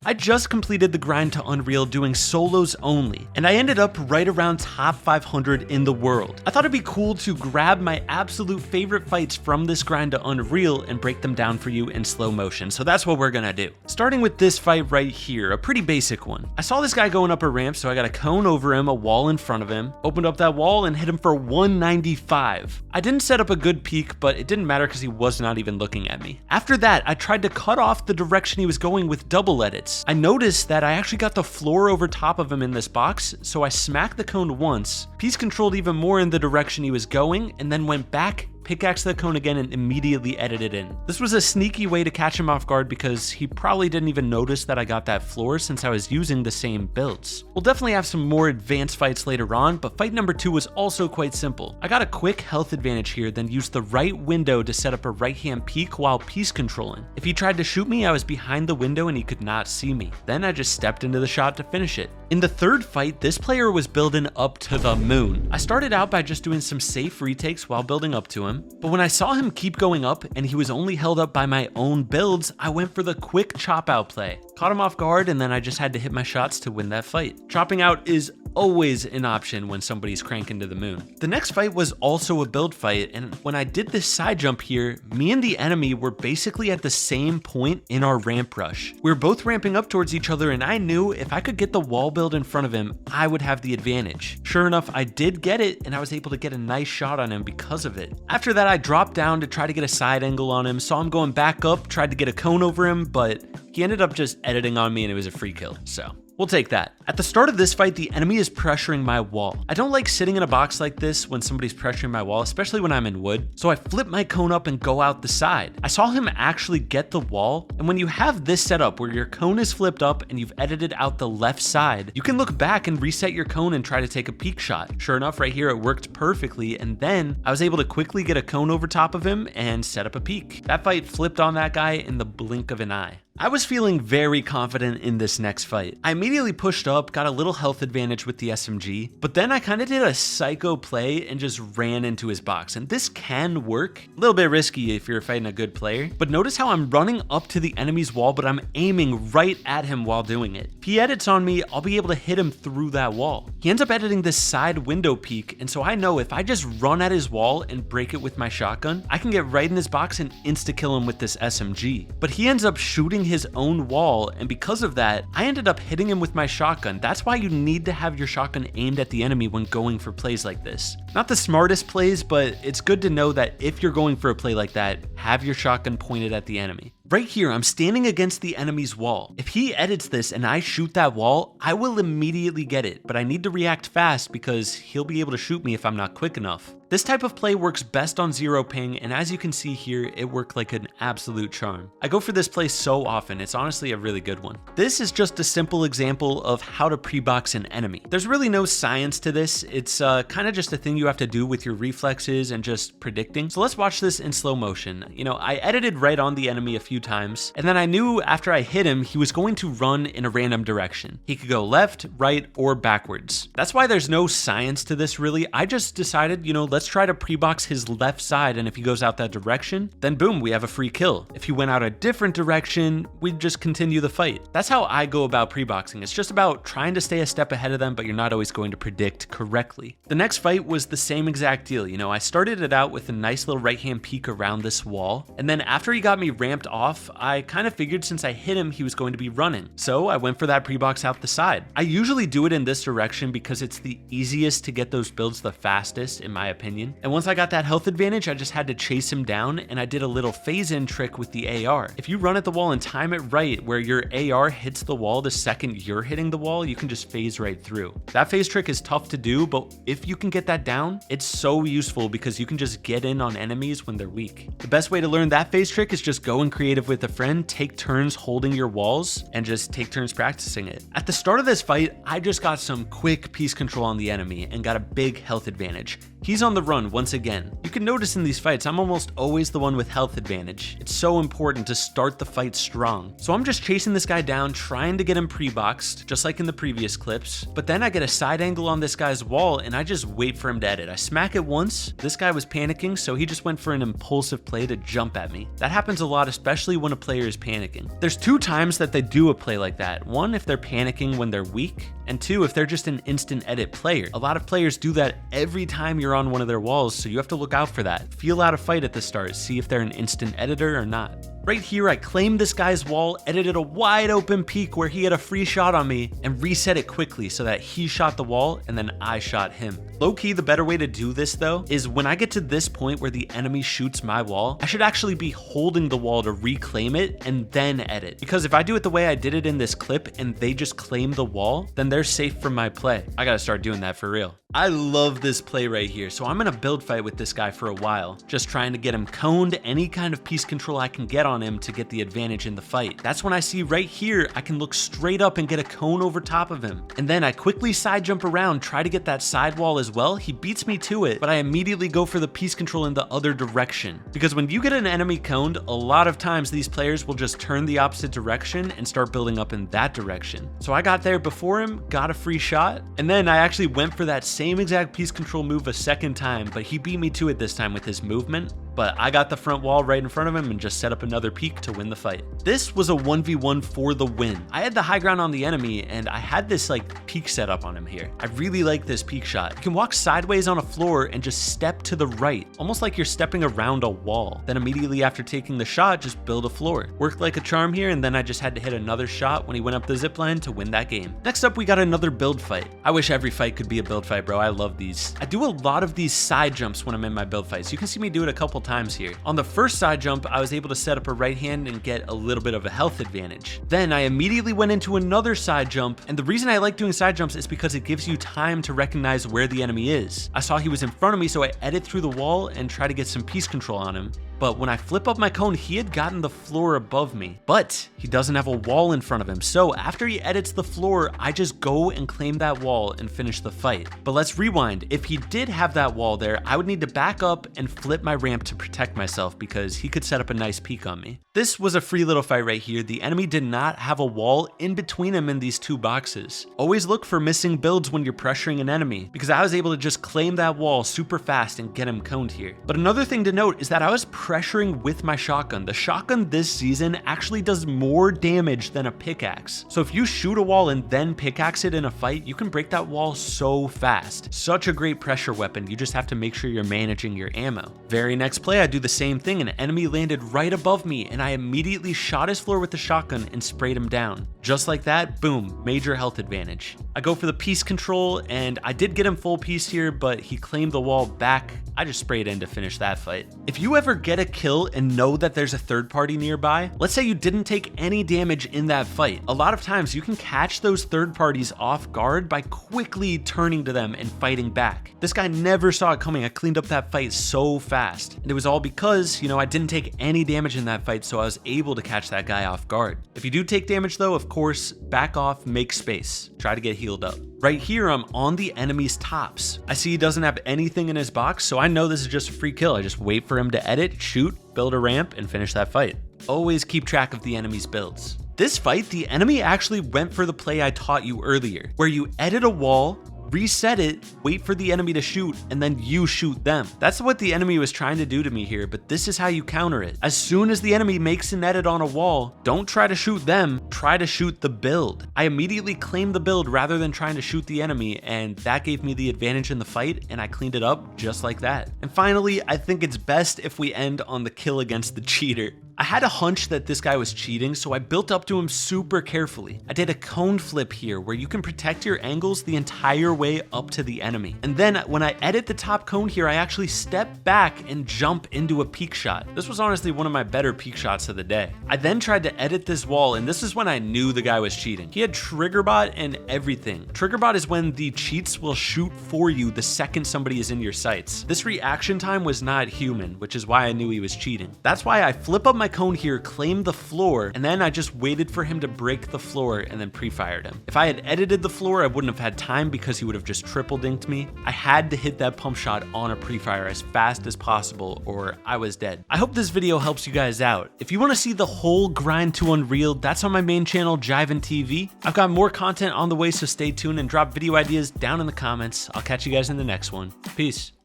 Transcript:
I just completed the grind to Unreal doing solos only, and I ended up right around top 500 in the world. I thought it'd be cool to grab my absolute favorite fights from this grind to Unreal and break them down for you in slow motion, so that's what we're gonna do. Starting with this fight right here, a pretty basic one. I saw this guy going up a ramp, so I got a cone over him, a wall in front of him, opened up that wall and hit him for 195. I didn't set up a good peek, but it didn't matter because he was not even looking at me. After that, I tried to cut off the direction he was going with double edits. I noticed that I actually got the floor over top of him in this box, so I smacked the cone once, piece controlled even more in the direction he was going, and then went back, pickaxe the cone again, and immediately edited in. This was a sneaky way to catch him off guard because he probably didn't even notice that I got that floor since I was using the same builds. We'll definitely have some more advanced fights later on, but fight number 2 was also quite simple. I got a quick health advantage here, then used the right window to set up a right hand peek while piece controlling. If he tried to shoot me, I was behind the window and he could not see me. Then I just stepped into the shot to finish it. In the third fight, this player was building up to the moon. I started out by just doing some safe retakes while building up to him, but when I saw him keep going up and he was only held up by my own builds, I went for the quick chop out play. Caught him off guard, and then I just had to hit my shots to win that fight. Chopping out is always an option when somebody's cranking to the moon. The next fight was also a build fight, and when I did this side jump here, me and the enemy were basically at the same point in our ramp rush. We were both ramping up towards each other, and I knew if I could get the wall build in front of him, I would have the advantage. Sure enough, I did get it, and I was able to get a nice shot on him because of it. After that, I dropped down to try to get a side angle on him, saw him going back up, tried to get a cone over him, but he ended up just editing on me and it was a free kill, so we'll take that. At the start of this fight, the enemy is pressuring my wall. I don't like sitting in a box like this when somebody's pressuring my wall, especially when I'm in wood, so I flip my cone up and go out the side. I saw him actually get the wall, and when you have this setup where your cone is flipped up and you've edited out the left side, you can look back and reset your cone and try to take a peek shot. Sure enough, right here it worked perfectly, and then I was able to quickly get a cone over top of him and set up a peek. That fight flipped on that guy in the blink of an eye. I was feeling very confident in this next fight. I immediately pushed up, got a little health advantage with the SMG, but then I kind of did a psycho play and just ran into his box. And this can work. A little bit risky if you're fighting a good player, but notice how I'm running up to the enemy's wall, but I'm aiming right at him while doing it. If he edits on me, I'll be able to hit him through that wall. He ends up editing this side window peek, and so I know if I just run at his wall and break it with my shotgun, I can get right in his box and insta-kill him with this SMG. But he ends up shooting his own wall, and because of that, I ended up hitting him with my shotgun. That's why you need to have your shotgun aimed at the enemy when going for plays like this. Not the smartest plays, but it's good to know that if you're going for a play like that, have your shotgun pointed at the enemy. Right here, I'm standing against the enemy's wall. If he edits this and I shoot that wall, I will immediately get it, but I need to react fast because he'll be able to shoot me if I'm not quick enough. This type of play works best on 0 ping, and as you can see here, it worked like an absolute charm. I go for this play so often, it's honestly a really good one. This is just a simple example of how to pre-box an enemy. There's really no science to this, it's kind of just a thing you have to do with your reflexes and just predicting. So let's watch this in slow motion. You know, I edited right on the enemy a few times, and then I knew after I hit him, he was going to run in a random direction. He could go left, right, or backwards. That's why there's no science to this really. I just decided, you know, let's try to pre-box his left side, and if he goes out that direction, then boom, we have a free kill. If he went out a different direction, we'd just continue the fight. That's how I go about pre-boxing. It's just about trying to stay a step ahead of them, but you're not always going to predict correctly. The next fight was the same exact deal. You know, I started it out with a nice little right-hand peek around this wall, and then after he got me ramped off, I kind of figured since I hit him, he was going to be running. So I went for that pre-box out the side. I usually do it in this direction because it's the easiest to get those builds the fastest, in my opinion. And once I got that health advantage, I just had to chase him down, and I did a little phase-in trick with the AR. If you run at the wall and time it right, where your AR hits the wall the second you're hitting the wall, you can just phase right through. That phase trick is tough to do, but if you can get that down, it's so useful because you can just get in on enemies when they're weak. The best way to learn that phase trick is just go in creative with a friend, take turns holding your walls, and just take turns practicing it. At the start of this fight, I just got some quick piece control on the enemy and got a big health advantage. He's on the run once again. You can notice in these fights, I'm almost always the one with health advantage. It's so important to start the fight strong. So I'm just chasing this guy down, trying to get him pre-boxed, just like in the previous clips. But then I get a side angle on this guy's wall and I just wait for him to edit. I smack it once. This guy was panicking, so he just went for an impulsive play to jump at me. That happens a lot, especially when a player is panicking. There's 2 times that they do a play like that. 1, if they're panicking when they're weak, and 2, if they're just an instant edit player. A lot of players do that every time you're on one of their walls, so you have to look out for that. Feel out a fight at the start, see if they're an instant editor or not. Right here, I claimed this guy's wall, edited a wide open peek where he had a free shot on me, and reset it quickly so that he shot the wall and then I shot him. Low-key, the better way to do this though, is when I get to this point where the enemy shoots my wall, I should actually be holding the wall to reclaim it and then edit. Because if I do it the way I did it in this clip and they just claim the wall, then they're safe from my play. I gotta start doing that for real. I love this play right here, so I'm in a build fight with this guy for a while, just trying to get him coned, any kind of piece control I can get on him to get the advantage in the fight. That's when I see right here, I can look straight up and get a cone over top of him. And then I quickly side jump around, try to get that side wall as well. He beats me to it, but I immediately go for the piece control in the other direction. Because when you get an enemy coned, a lot of times these players will just turn the opposite direction and start building up in that direction. So I got there before him, got a free shot, and then I actually went for that same exact piece control move a second time, but he beat me to it this time with his movement. But I got the front wall right in front of him and just set up another peek to win the fight. This was a 1v1 for the win. I had the high ground on the enemy and I had this like peek set up on him here. I really like this peek shot. You can walk sideways on a floor and just step to the right, almost like you're stepping around a wall. Then immediately after taking the shot, just build a floor. Worked like a charm here, and then I just had to hit another shot when he went up the zipline to win that game. Next up, we got another build fight. I wish every fight could be a build fight, bro. I love these. I do a lot of these side jumps when I'm in my build fights. You can see me do it a couple times here. On the first side jump, I was able to set up a right hand and get a little bit of a health advantage. Then I immediately went into another side jump, and the reason I like doing side jumps is because it gives you time to recognize where the enemy is. I saw he was in front of me, so I edit through the wall and try to get some piece control on him. But when I flip up my cone, he had gotten the floor above me, but he doesn't have a wall in front of him. So after he edits the floor, I just go and claim that wall and finish the fight. But let's rewind. If he did have that wall there, I would need to back up and flip my ramp to protect myself because he could set up a nice peek on me. This was a free little fight right here. The enemy did not have a wall in between him and these 2 boxes. Always look for missing builds when you're pressuring an enemy, because I was able to just claim that wall super fast and get him coned here. But another thing to note is that I was pressuring with my shotgun. The shotgun this season actually does more damage than a pickaxe. So if you shoot a wall and then pickaxe it in a fight, you can break that wall so fast. Such a great pressure weapon. You just have to make sure you're managing your ammo. Very next play, I do the same thing. An enemy landed right above me and I immediately shot his floor with the shotgun and sprayed him down. Just like that, boom, major health advantage. I go for the piece control and I did get him full piece here, but he claimed the wall back. I just sprayed in to finish that fight. If you ever get a kill and know that there's a third party nearby, let's say you didn't take any damage in that fight. A lot of times you can catch those third parties off guard by quickly turning to them and fighting back. This guy never saw it coming. I cleaned up that fight so fast. And it was all because, I didn't take any damage in that fight, so I was able to catch that guy off guard. If you do take damage though, of course, back off, make space. Try to get healed up. Right here, I'm on the enemy's tops. I see he doesn't have anything in his box, so I know this is just a free kill. I just wait for him to edit, shoot, build a ramp, and finish that fight. Always keep track of the enemy's builds. This fight, the enemy actually went for the play I taught you earlier, where you edit a wall, reset it, wait for the enemy to shoot, and then you shoot them. That's what the enemy was trying to do to me here, but this is how you counter it. As soon as the enemy makes an edit on a wall, don't try to shoot them, try to shoot the build. I immediately claimed the build rather than trying to shoot the enemy, and that gave me the advantage in the fight, and I cleaned it up just like that. And finally, I think it's best if we end on the kill against the cheater. I had a hunch that this guy was cheating, so I built up to him super carefully. I did a cone flip here where you can protect your angles the entire way up to the enemy. And then when I edit the top cone here, I actually step back and jump into a peek shot. This was honestly one of my better peek shots of the day. I then tried to edit this wall, and this is when I knew the guy was cheating. He had trigger bot and everything. Trigger bot is when the cheats will shoot for you the second somebody is in your sights. This reaction time was not human, which is why I knew he was cheating. That's why I flip up my my cone here, claimed the floor, and then I just waited for him to break the floor and then pre-fired him. If I had edited the floor, I wouldn't have had time because he would have just triple dinked me. I had to hit that pump shot on a pre-fire as fast as possible or I was dead. I hope this video helps you guys out. If you want to see the whole grind to Unreal, that's on my main channel, Jivan TV. I've got more content on the way, so stay tuned and drop video ideas down in the comments. I'll catch you guys in the next one. Peace.